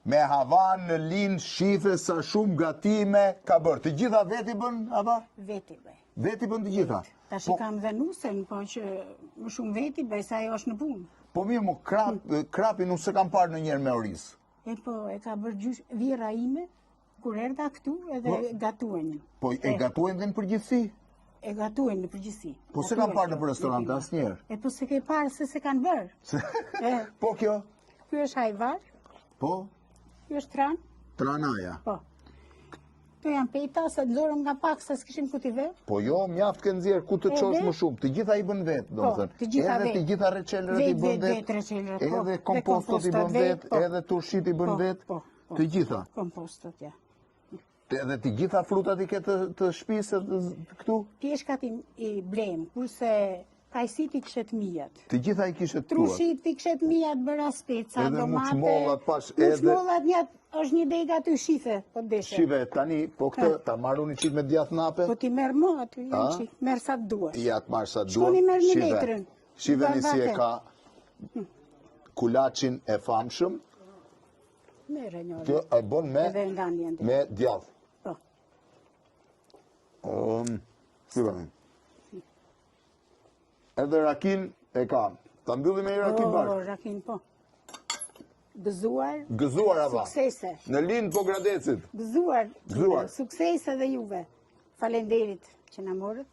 Me havan në linë shife sa shumë gatime ka bërë. Të gjitha veti bën, apo? Veti bëj. Veti bën të gjitha. Tash i kam dhe nusen, po që më shumë veti bëj sa ajo është në punë. Po mirë, mo krapi nuk se kam parë në njerë me orizë. E po, e ka bërë gjysh vira ime, kur erdha këtu edhe gatuajnë. Po e gatuajnë dhe në përgjithësi? E gatuajnë në përgjithësi. Po se kam parë në për restorante asnjëherë. E po se ke parë se kanë bërë. Po kjo? Ky është hajvar. Po? Ky është tran. Tranaja. Po. Këto janë peta, se nxorëm nga pak se s'kishim ku t'i vetë. Po jo, mjaft ke nxjerr ku të çosh më shumë. Të gjitha i bën vetë, domethënë. Edhe të gjitha reçelërat i bën vetë. Edhe kompostot i bën vetë, edhe turshit i bën vetë. Të gjitha. Kompostot, ja. Edhe të gjitha frutat i ke të shtëpisë këtu? Pjeshkat i blejmë, kurse kajsit i këshet mijat. Të gjitha i kishet tuat. Trushit i këshet mijat, bëra speca, domate. Edhe muçmollat pash. Muçmollat njët është një dega aty shife, po deshe. Shive, tani, po këtë ta marru një qik me djath nape? Po ti merë mo aty, janë qik, merë sa të duash. Ja të marë sa të duash. Shkoni merë një letrën. Shive një si e ka kulacin e famshëm. Mere njërë. Kjo e bon me djath. Po. Shive. Edhe rakin e ka. Ta mbyllim me i rakin bashkë. Po, rakin, po. Gëzuar. Gëzuar, ava. Suksese. Në lind po gradecit. Gëzuar. Gëzuar. Suksese dhe juve. Falenderit që na morët.